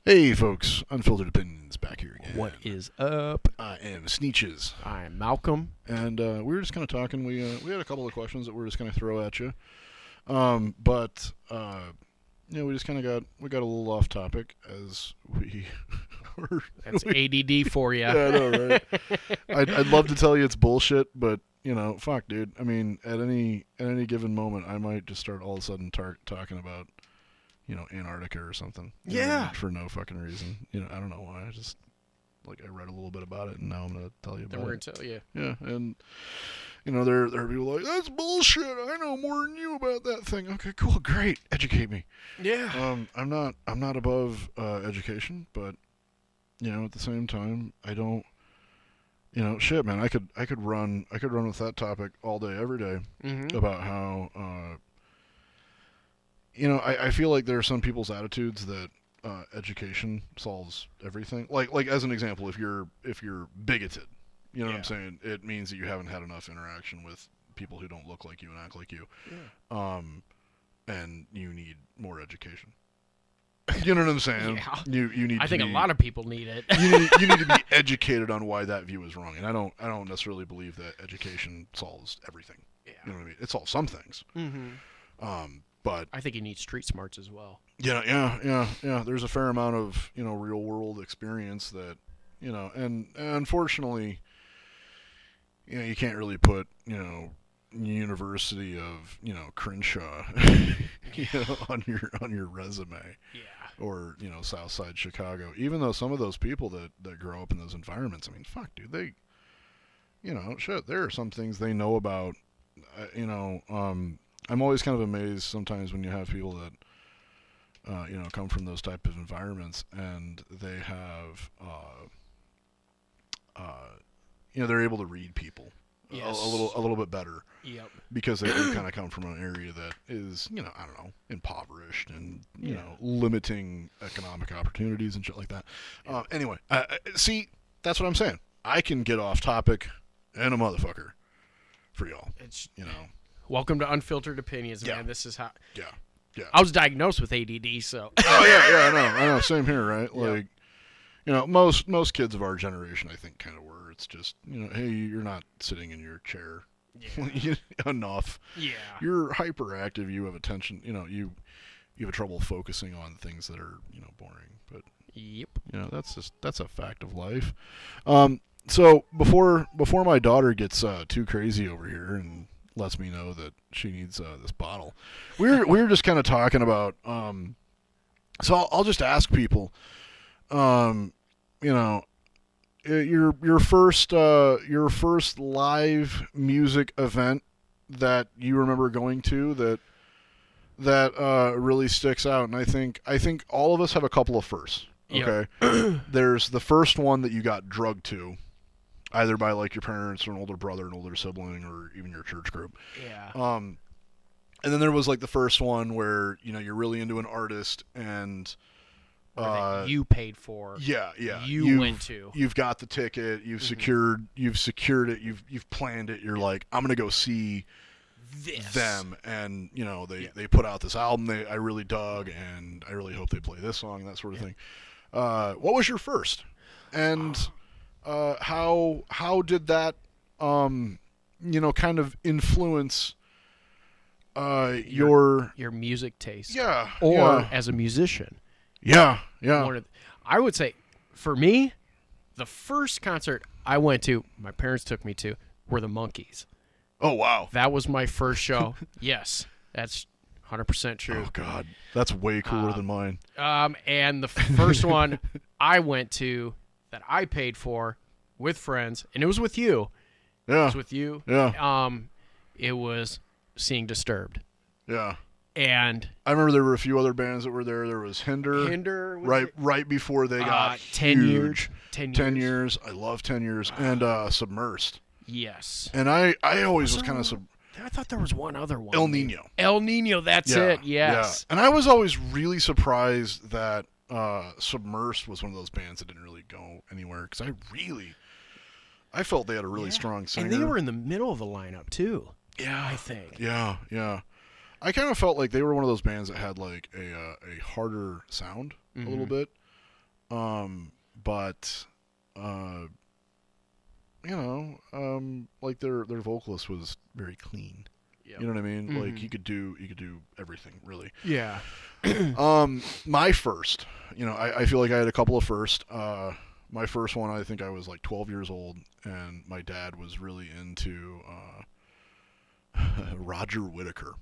Hey folks, Unfiltered Opinions back here again. What is up? I am Sneeches, I'm Malcolm. and we were just kind of talking. We had a couple of questions that we are just going to throw at you, but we just kind of got a little off topic as we were. That's ADD for you. Yeah, I know, right? I'd love to tell you it's bullshit, but fuck, dude. I mean, at any given moment, I might just start all of a sudden talking about Antarctica or something. Yeah. For no fucking reason. I don't know why. I read a little bit about it, and now I'm gonna tell you about it. Then we're gonna tell you. Yeah, and there are people like, that's bullshit. I know more than you about that thing. Okay, cool, great. Educate me. Yeah. I'm not above education, but at the same time, I don't. Shit, man. I could run with that topic all day, every day, about how. I feel like there are some people's attitudes that education solves everything. Like as an example, if you're bigoted, what I'm saying? It means that you haven't had enough interaction with people who don't look like you and act like you. Yeah. And you need more education. You know what I'm saying? Yeah. You need. I think a lot of people need it. you need to be educated on why that view is wrong, and I don't necessarily believe that education solves everything. Yeah. You know what I mean? It solves some things. But I think you need street smarts as well. Yeah. There's a fair amount of real world experience that and unfortunately, you can't really put University of Crenshaw on your resume. Yeah. Or Southside Chicago. Even though some of those people that grow up in those environments, I mean, fuck, dude, they shit. There are some things they know about. I'm always kind of amazed sometimes when you have people that, come from those type of environments, and they have, they're able to read people Yes. a little bit better. Yep. Because they kind of come from an area that is, I don't know, impoverished and limiting economic opportunities and shit like that. Anyway, see, that's what I'm saying. I can get off topic and a motherfucker for y'all. It's Welcome to Unfiltered Opinions, man. Yeah. This is how. Yeah. I was diagnosed with ADD, so. Oh yeah, I know. Same here, right? Yep. Like, most kids of our generation, I think, kind of were. It's just, hey, you're not sitting in your chair enough. Yeah. You're hyperactive. You have attention. You have trouble focusing on things that are, boring. But Yep. that's a fact of life. So before my daughter gets too crazy over here and lets me know that she needs this bottle, we were just kind of talking about. So I'll just ask people, your first live music event that you remember going to that really sticks out, and I think all of us have a couple of firsts. Okay, Yep. There's the first one that you got drugged to, either by like your parents or an older brother, an older sibling, or even your church group. Yeah. And then there was like the first one where you're really into an artist and That you paid for. yeah. You went to. You've got the ticket. You've secured it. You've planned it. You're like, I'm gonna go see them, and they put out this album I really dug, and I really hope they play this song and that sort of thing. What was your first? And how did that kind of influence your music taste? yeah Or as a musician. yeah I would say, for me, the first concert I went to, my parents took me to, were the Monkees. Oh wow, That was my first show. Yes, that's 100% true. oh god, that's way cooler than mine. And the first one I went to that I paid for with friends, and it was with you. Yeah, It was with you. Yeah. It was seeing Disturbed. yeah. And I remember there were a few other bands that were there. There was Hinder was right before they got 10 huge. years. 10 years. I love 10 years. And Submersed. Yes. And I always was kind of I thought there was one other one. El Nino. El Nino, that's it. Yes. Yeah. And I was always really surprised that Submersed was one of those bands that didn't really go anywhere, because I felt they had a really strong singer. And they were in the middle of the lineup too. Yeah. I think. Yeah. I kind of felt like they were one of those bands that had like a harder sound a little bit. But like their vocalist was very clean. Yep. You know what I mean? Like he could do everything really. Yeah. My first, I feel like I had a couple of first. My first one, I think I was like 12 years old, and my dad was really into Roger Whittaker.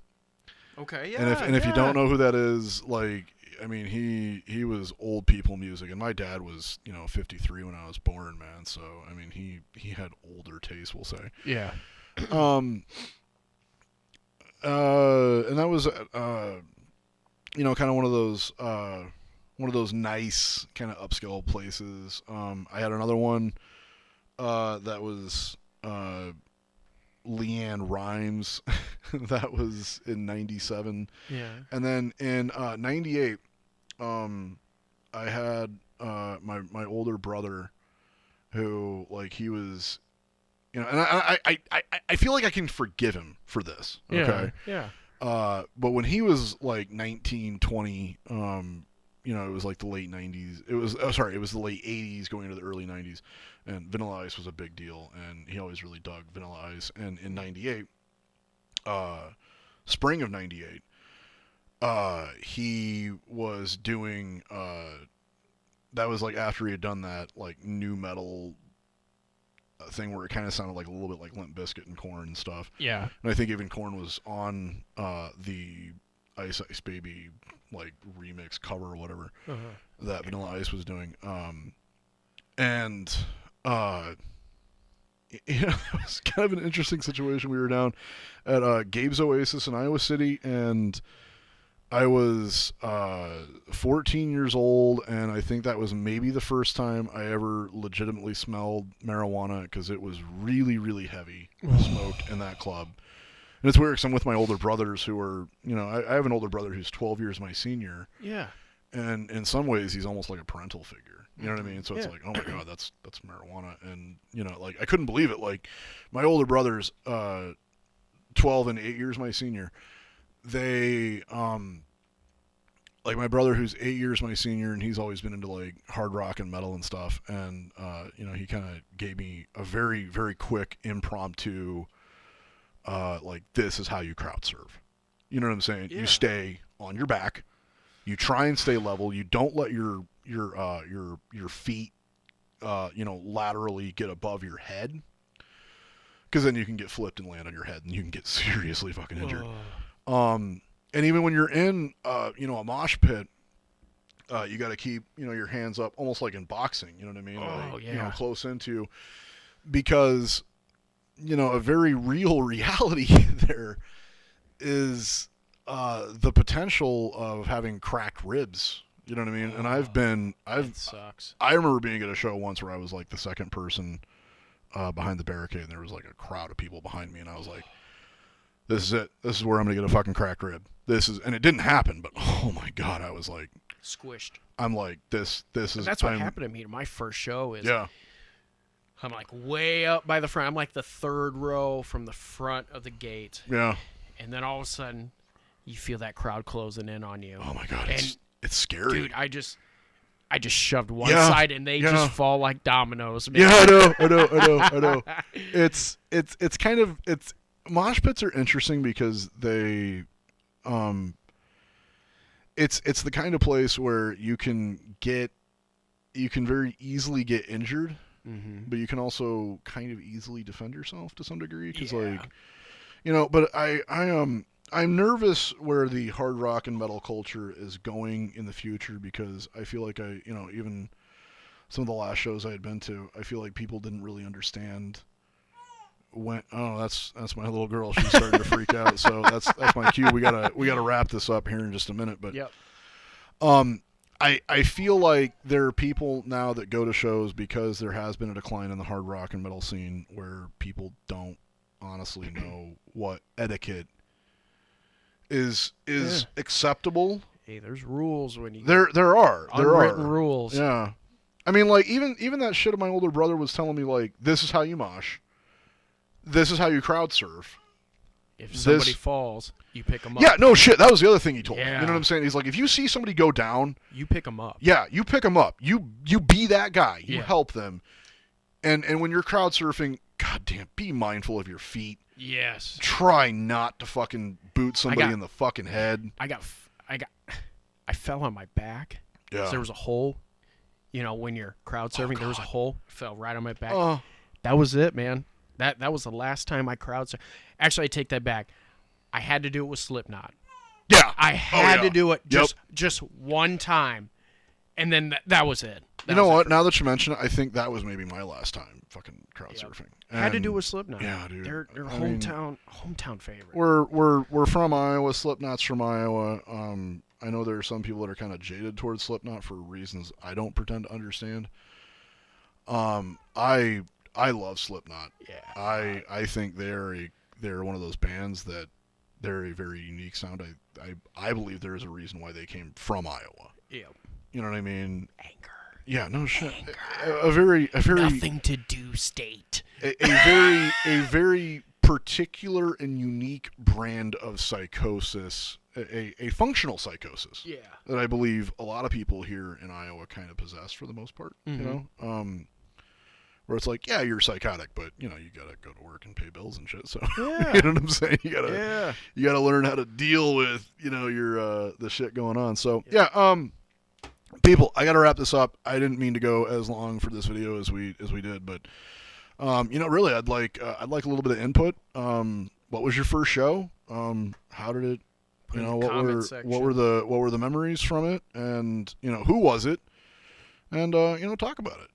Okay, yeah. And if you don't know who that is, like, I mean, he was old people music, and my dad was 53 when I was born, man. So I mean, he had older taste, we'll say. Yeah. And that was kind of one of those nice kind of upscale places. I had another one that was Leanne Rhymes. That was in 97. Yeah. And then in 98, I had my older brother who, like, he was, and I feel like I can forgive him for this. Okay. Yeah. But when he was like 19, 20, it was like the late 90s. It was the late 80s going into the early 90s, and Vanilla Ice was a big deal, and he always really dug Vanilla Ice. And in 98, spring of 98, he was doing, that was like after he had done that like new metal thing where it kind of sounded like a little bit like Limp Bizkit and Korn and stuff. Yeah. And I think even Korn was on the Ice Ice Baby like remix cover or whatever that Vanilla Ice was doing. It was kind of an interesting situation. We were down at Gabe's Oasis in Iowa City, and I was 14 years old, and I think that was maybe the first time I ever legitimately smelled marijuana, because it was really, really heavy smoked in that club. And it's weird because I'm with my older brothers who are, I have an older brother who's 12 years my senior. Yeah. And in some ways, he's almost like a parental figure. You know what I mean? So it's like, oh my God, that's marijuana. And, like, I couldn't believe it. Like, my older brothers, 12 and 8 years my senior, they, like, my brother who's 8 years my senior, and he's always been into like hard rock and metal and stuff, and he kind of gave me a very, very quick impromptu like, this is how you crowd surf. You know what I'm saying? Yeah. You stay on your back, you try and stay level, you don't let your feet laterally get above your head, because then you can get flipped and land on your head, and you can get seriously fucking injured. And even when you're in, a mosh pit, you got to keep, your hands up, almost like in boxing. You know what I mean? Oh, like, yeah. Close into, because, a very real reality there is the potential of having cracked ribs. You know what I mean? And that sucks. I remember being at a show once where I was like the second person behind the barricade, and there was like a crowd of people behind me, and I was like, this is it. This is where I'm going to get a fucking cracked rib. And it didn't happen, but oh my God, I was like, squished. I'm like, this is. And that's what happened to me at my first show. Is yeah. I'm like way up by the front. I'm like the third row from the front of the gate. Yeah. And then all of a sudden, you feel that crowd closing in on you. Oh my God, and it's scary. Dude, I just shoved one side, and they just fall like dominoes. Man. Yeah, I know. It's kind of mosh pits are interesting because they, it's the kind of place where you can very easily get injured, but you can also kind of easily defend yourself to some degree, because but I'm nervous where the hard rock and metal culture is going in the future, because I feel like even some of the last shows I had been to, I feel like people didn't really understand when. Oh, that's my little girl. She's starting to freak out. So that's my cue. We gotta wrap this up here in just a minute. But yep. I feel like there are people now that go to shows because there has been a decline in the hard rock and metal scene, where people don't honestly know what etiquette is acceptable. Hey, there's rules when you there are unwritten rules. Yeah, I mean, like, even that shit my older brother was telling me, like, this is how you mosh, this is how you crowd surf. if somebody falls, you pick them up. Yeah, no shit. That was the other thing he told me. You Yeah. know what I'm saying? He's like, if you see somebody go down, You pick them up. yeah, you pick them up. You be that guy. You Yeah. help them. And when you're crowd surfing, goddamn, be mindful of your feet. Yes. Try not to fucking boot somebody in the fucking head. I fell on my back. Yeah. So there was a hole. You know, when you're crowd surfing, there was a hole. I fell right on my back. Oh. That was it, man. That was the last time I crowd surfed. Actually, I take that back. I had to do it with Slipknot. Yeah. I had to do it Yep. just one time, and then that was it. You know what? Now that you mention it, I think that was maybe my last time fucking crowd surfing. I had to And do it with Slipknot. Yeah, dude. They're I mean, hometown favorite. We're from Iowa. Slipknot's from Iowa. I know there are some people that are kind of jaded towards Slipknot for reasons I don't pretend to understand. I love Slipknot. Yeah. I think they're one of those bands that they're a very unique sound. I believe there is a reason why they came from Iowa. Yeah. You know what I mean? Anger. Yeah, no shit. A very Nothing to do state. a very particular and unique brand of psychosis, a functional psychosis. Yeah. That I believe a lot of people here in Iowa kind of possess for the most part. Mm-hmm. You know, where it's like, yeah, you're psychotic, but you know, you gotta go to work and pay bills and shit. So Yeah. you know what I'm saying? You gotta learn how to deal with your the shit going on. So yeah. People, I gotta wrap this up. I didn't mean to go as long for this video as we did, but really, I'd like a little bit of input. What was your first show? How did it? Put in the What comment were section. what were the memories from it? And who was it? And talk about it.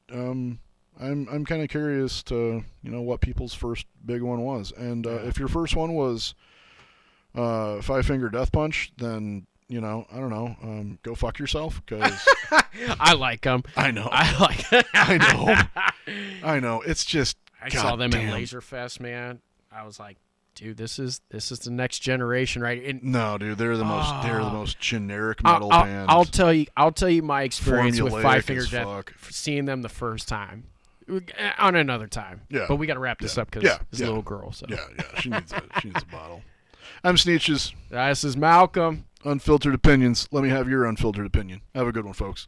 I'm kind of curious to what people's first big one was. And if your first one was Five Finger Death Punch, then I don't know. Go fuck yourself, because I like them. I know. I know. It's just I saw them in Laserfest, man. I was like, dude, this is the next generation, right? And no, dude, they're the most generic metal band. I'll tell you my experience with Formulaic Five Finger as Death, fuck. seeing them the first time. On another time. Yeah. But we got to wrap this up because it's a little girl. So. Yeah. She needs a bottle. I'm Sneetches. This is Malcolm. Unfiltered opinions. Let me have your unfiltered opinion. Have a good one, folks.